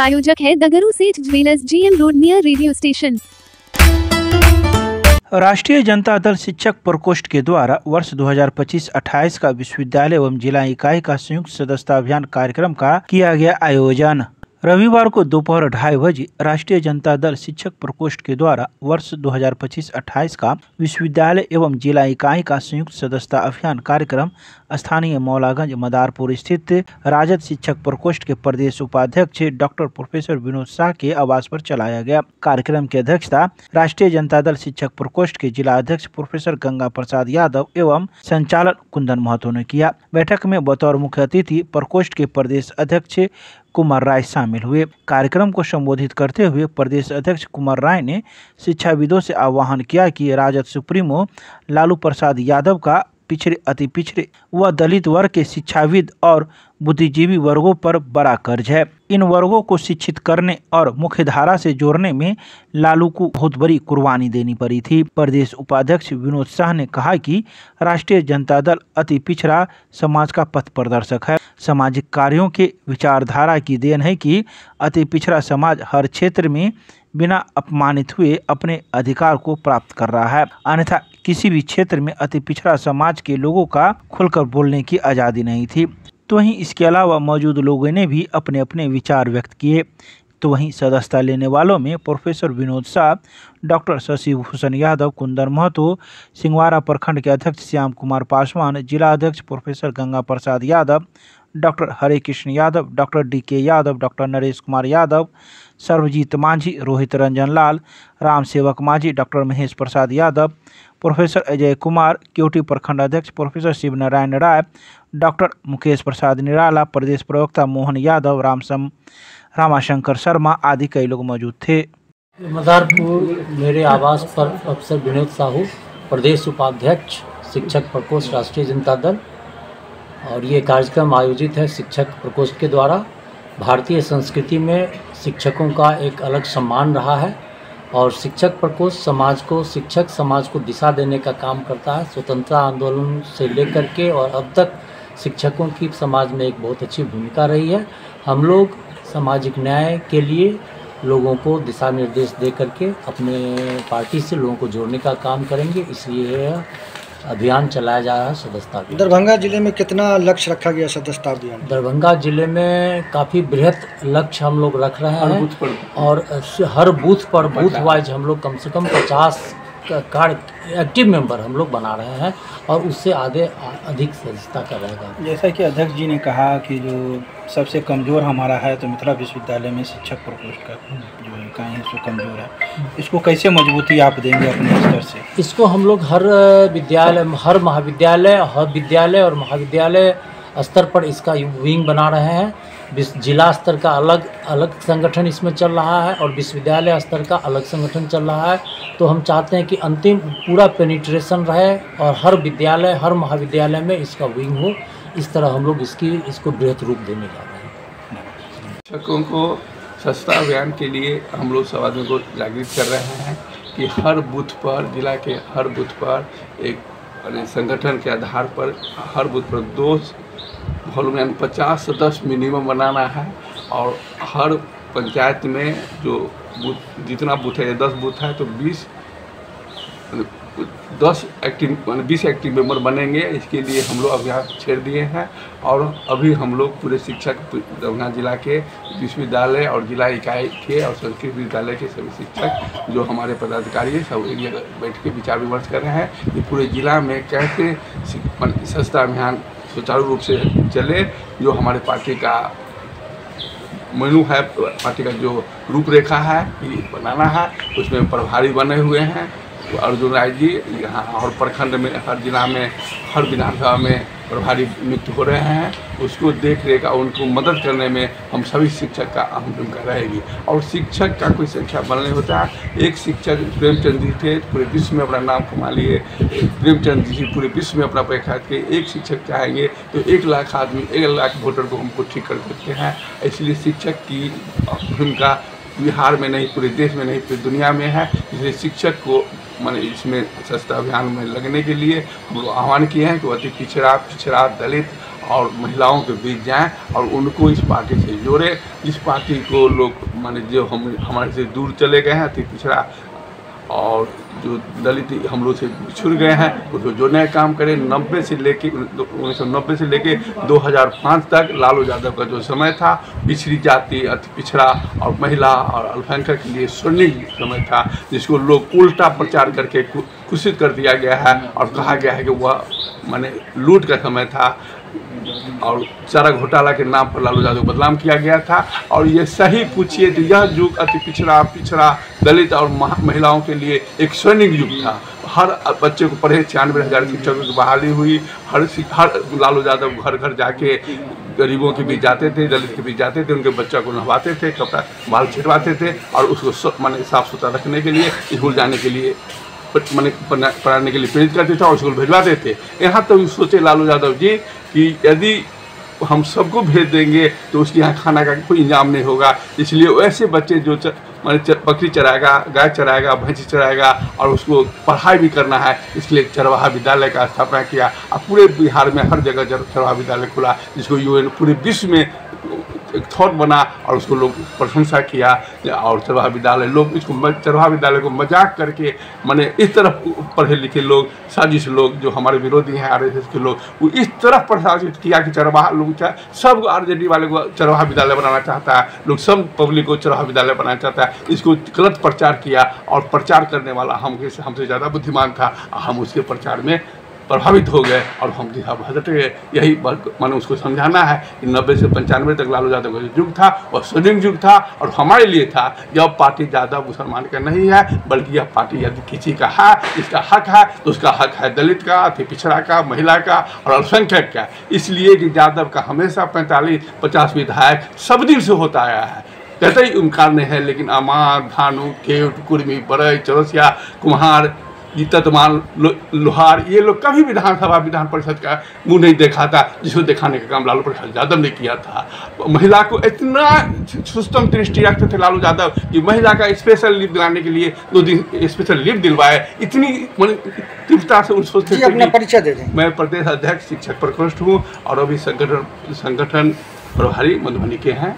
प्रायोजक है दगरू सेठ jewellers, GM road near radio station. राष्ट्रीय जनता दल शिक्षक प्रकोष्ठ के द्वारा वर्ष 2025-28 का विश्वविद्यालय एवं जिला इकाई का संयुक्त सदस्यता अभियान कार्यक्रम का किया गया आयोजन। रविवार को दोपहर 2:30 बजे राष्ट्रीय जनता दल शिक्षक प्रकोष्ठ के द्वारा वर्ष 2025-28 का विश्वविद्यालय एवं जिला इकाई का संयुक्त सदस्यता अभियान कार्यक्रम स्थानीय मौलागंज मदारपुर स्थित राजद शिक्षक प्रकोष्ठ के प्रदेश उपाध्यक्ष डॉक्टर प्रोफेसर विनोद शाह के आवास पर चलाया गया। कार्यक्रम की अध्यक्षता राष्ट्रीय जनता दल शिक्षक प्रकोष्ठ के जिला अध्यक्ष प्रोफेसर गंगा प्रसाद यादव एवं संचालक कुंदन महतो ने किया। बैठक में बतौर मुख्य अतिथि प्रकोष्ठ के प्रदेश अध्यक्ष कुमार राय शामिल हुए। कार्यक्रम को संबोधित करते हुए प्रदेश अध्यक्ष कुमार राय ने शिक्षाविदों से आह्वान किया कि राजद सुप्रीमो लालू प्रसाद यादव का पिछड़े, अति पिछड़े व दलित वर्ग के शिक्षाविद और बुद्धिजीवी वर्गों पर बड़ा कर्ज है। इन वर्गों को शिक्षित करने और मुख्यधारा से जोड़ने में लालू को बहुत बड़ी कुर्बानी देनी पड़ी थी। प्रदेश उपाध्यक्ष विनोद शाह ने कहा कि राष्ट्रीय जनता दल अति पिछड़ा समाज का पथ प्रदर्शक है। सामाजिक कार्यों के विचारधारा की देन है कि अति पिछड़ा समाज हर क्षेत्र में बिना अपमानित हुए अपने अधिकार को प्राप्त कर रहा है, अन्यथा किसी भी क्षेत्र में अति पिछड़ा समाज के लोगों का खुलकर बोलने की आज़ादी नहीं थी। तो वहीं इसके अलावा मौजूद लोगों ने भी अपने अपने विचार व्यक्त किए। तो वहीं सदस्यता लेने वालों में प्रोफेसर विनोद शाह, डॉक्टर शशि भूषण यादव, कुंदन महतो, सिंहवाड़ा प्रखंड के अध्यक्ष श्याम कुमार पासवान, जिला अध्यक्ष professor Ganga Prasad Yadav, doctor Hare Krishna Yadav, doctor DK Yadav, doctor Naresh Kumar Yadav, Sarvjeet Manjhi, Rohit Ranjan Lal, Ram Sevak Manjhi, doctor Mahesh Prasad Yadav, professor Ajay Kumar, Keoti प्रखंड अध्यक्ष प्रोफेसर शिव नारायण राय, डॉक्टर मुकेश प्रसाद निराला, प्रदेश प्रवक्ता मोहन यादव, रामाशंकर शर्मा आदि कई लोग मौजूद थे। मदारपुर मेरे आवास पर प्रोफेसर विनोद साहू, प्रदेश उपाध्यक्ष शिक्षक प्रकोष्ठ राष्ट्रीय जनता दल, और ये कार्यक्रम आयोजित है शिक्षक प्रकोष्ठ के द्वारा। भारतीय संस्कृति में शिक्षकों का एक अलग सम्मान रहा है और शिक्षक प्रकोष्ठ शिक्षक समाज को दिशा देने का काम करता है। स्वतंत्रता आंदोलन से लेकर के और अब तक शिक्षकों की समाज में एक बहुत अच्छी भूमिका रही है। हम लोग सामाजिक न्याय के लिए लोगों को दिशा निर्देश दे करके अपने पार्टी से लोगों को जोड़ने का काम करेंगे, इसलिए अभियान चलाया जा रहा है सदस्यता अभियान। दरभंगा जिले में कितना लक्ष्य रखा गया सदस्यता अभियान? दरभंगा जिले में काफ़ी बृहत लक्ष्य हम लोग रख रहे हैं और हर बूथ पर बूथ वाइज हम लोग कम से कम 50 कार्ड एक्टिव मेंबर हम लोग बना रहे हैं और उससे अधिक सदस्यता का रहेगा। जैसा कि अध्यक्ष जी ने कहा कि जो सबसे कमज़ोर हमारा है तो मिथिला विश्वविद्यालय में शिक्षक प्रकोष्ठ का जो इकाई है सो कमज़ोर है, इसको कैसे मजबूती आप देंगे अपने स्तर से? इसको हम लोग हर विद्यालय, हर महाविद्यालय, हर विद्यालय और महाविद्यालय स्तर पर इसका विंग बना रहे हैं। जिला स्तर का अलग अलग संगठन इसमें चल रहा है और विश्वविद्यालय स्तर का अलग संगठन चल रहा है। तो हम चाहते हैं कि अंतिम पूरा पेनिट्रेशन रहे और हर विद्यालय, हर महाविद्यालय में इसका विंग हो। इस तरह हम लोग इसको बृहत रूप देने जा रहे हैं। शिक्षकों को सस्ता अभियान के लिए हम लोग सब आदमी को जागृत कर रहे हैं कि हर बूथ पर, जिला के हर बूथ पर एक संगठन के आधार पर हर बूथ पर 2 वॉल्यूम 50 से 10 मिनिमम बनाना है और हर पंचायत में जो बूथ, जितना बूथ है 10 बूथ है तो 20 एक्टिव मेंबर बनेंगे। इसके लिए हम लोग अभियान छेड़ दिए हैं और अभी हम लोग पूरे शिक्षक दरभंगा जिला के विश्वविद्यालय और जिला इकाई के और संस्कृत विद्यालय के सभी शिक्षक जो हमारे पदाधिकारी है सब एरिया बैठ के विचार विमर्श कर रहे हैं कि पूरे जिला में कैसे सस्ता अभियान सुचारू रूप से चले। जो हमारे पार्टी का मेनू है, पार्टी का जो रूपरेखा है ये बनाना है, उसमें प्रभारी बने हुए हैं अर्जुन राय जी यहाँ और प्रखंड में हर जिला में हर विधानसभा में प्रभारी नियुक्त हो रहे हैं। उसको देख रेख और उनको मदद करने में हम सभी शिक्षक का अहम भूमिका रहेगी। और शिक्षक का कोई संख्या बल नहीं होता। एक शिक्षक प्रेमचंद जी थे, पूरे विश्व में अपना नाम कमा लिए। प्रेमचंद जी पूरे विश्व में अपना प्रख्यात किए। एक शिक्षक चाहेंगे तो 1 लाख आदमी, 1 लाख वोटर को हमको ठीक कर सकते हैं। इसलिए शिक्षक की भूमिका बिहार में नहीं, पूरे देश में नहीं, पूरी दुनिया में है। इसलिए शिक्षक को मैंने इसमें सस्ता अभियान में लगने के लिए हम लोग आह्वान किए हैं कि अति पिछड़ा, दलित और महिलाओं के बीच जाएं और उनको इस पार्टी से जोड़े, जिस पार्टी को लोग माने जो हमारे से दूर चले गए हैं, अति पिछड़ा और जो दलित हम लोग से बिछुड़ गए हैं, उसको जो नए काम करें। 1990 से लेके 2005 तक लालू यादव का जो समय था, पिछड़ी जाति, अति पिछड़ा और महिला और अल्पसंख्यक के लिए स्वर्णिम समय था, जिसको लोग उल्टा प्रचार करके घोषित कर दिया गया है और कहा गया है कि वह माने लूट का समय था और चारा घोटाला के नाम पर लालू यादव को बदनाम किया गया था। और ये सही पूछिए तो यह युग अति पिछड़ा दलित और महिलाओं के लिए एक स्वर्णिम युग था। हर बच्चे को पढ़े, 96,000 शिक्षकों की बहाली हुई। हर लालू यादव घर घर जाके गरीबों के बीच जाते थे, दलित के बीच जाते थे, उनके बच्चा को नहवाते थे, कपड़ा बाल छिटवाते थे और उसको माने साफ सुथरा रखने के लिए, स्कूल जाने के लिए माने पढ़ाने के लिए प्रेरित करते थे और स्कूल भिजवाते थे। यहाँ तो सोचे लालू यादव जी कि यदि हम सबको भेज देंगे तो उसके यहाँ खाना का कोई इंतजाम नहीं होगा, इसलिए ऐसे बच्चे जो माने बकरी चराएगा, गाय चराएगा, भैंसी चराएगा और उसको पढ़ाई भी करना है, इसलिए चरवाहा विद्यालय का स्थापना किया। और पूरे बिहार में हर जगह चरवाहा विद्यालय खुला, जिसको यूएन पूरे विश्व में एक थॉट बना और उसको लोग प्रशंसा किया। और चरवाहा विद्यालय लोग इसको चरवाहा विद्यालय को मजाक करके माने इस तरफ पढ़े लिखे लोग, साजिश लोग जो हमारे विरोधी हैं आरएसएस के लोग, वो इस तरफ प्रशासित किया कि चरवाहा लोग सब आरजेडी वाले को चरवाहा विद्यालय बनाना चाहता है, लोग सब पब्लिक को चरवाहा विद्यालय बनाना चाहता है। इसको गलत प्रचार किया और प्रचार करने वाला हमसे ज़्यादा बुद्धिमान था। हम उसके प्रचार में प्रभावित हो गए और हम दिशा भटक गए। यही मैंने उसको समझाना है कि 90 से 95 तक लालू यादव का जो युग था वह स्वर्णिम युग था और हमारे लिए था। यह पार्टी ज़्यादा मुसलमान का नहीं है, बल्कि यह पार्टी यदि किसी का है, इसका हक है तो उसका हक है दलित का, अति पिछड़ा का, महिला का और अल्पसंख्यक का। इसलिए कि यादव का हमेशा 45-50 विधायक सब दिन से होता आया है, कहते ही इनकार नहीं है। लेकिन अमार, धानु, केवट, कुर्मी, बरई, चौरसिया, कुम्हार, ततमान, लोहार, ये लोग कभी विधानसभा विधान परिषद का मुंह नहीं देखा था, जिसको दिखाने का काम लालू प्रसाद यादव ने किया था। महिला को इतना सुस्तम दृष्टि रखते थे लालू यादव कि महिला का स्पेशल लीव दिलाने के लिए 2 दिन स्पेशल लीव दिलवाए। इतनी तीव्रता से सोचते थे। अपना परिचय दे दें। मैं प्रदेश अध्यक्ष शिक्षक प्रकोष्ठ हूँ और अभी संगठन प्रभारी मधुबनी के हैं।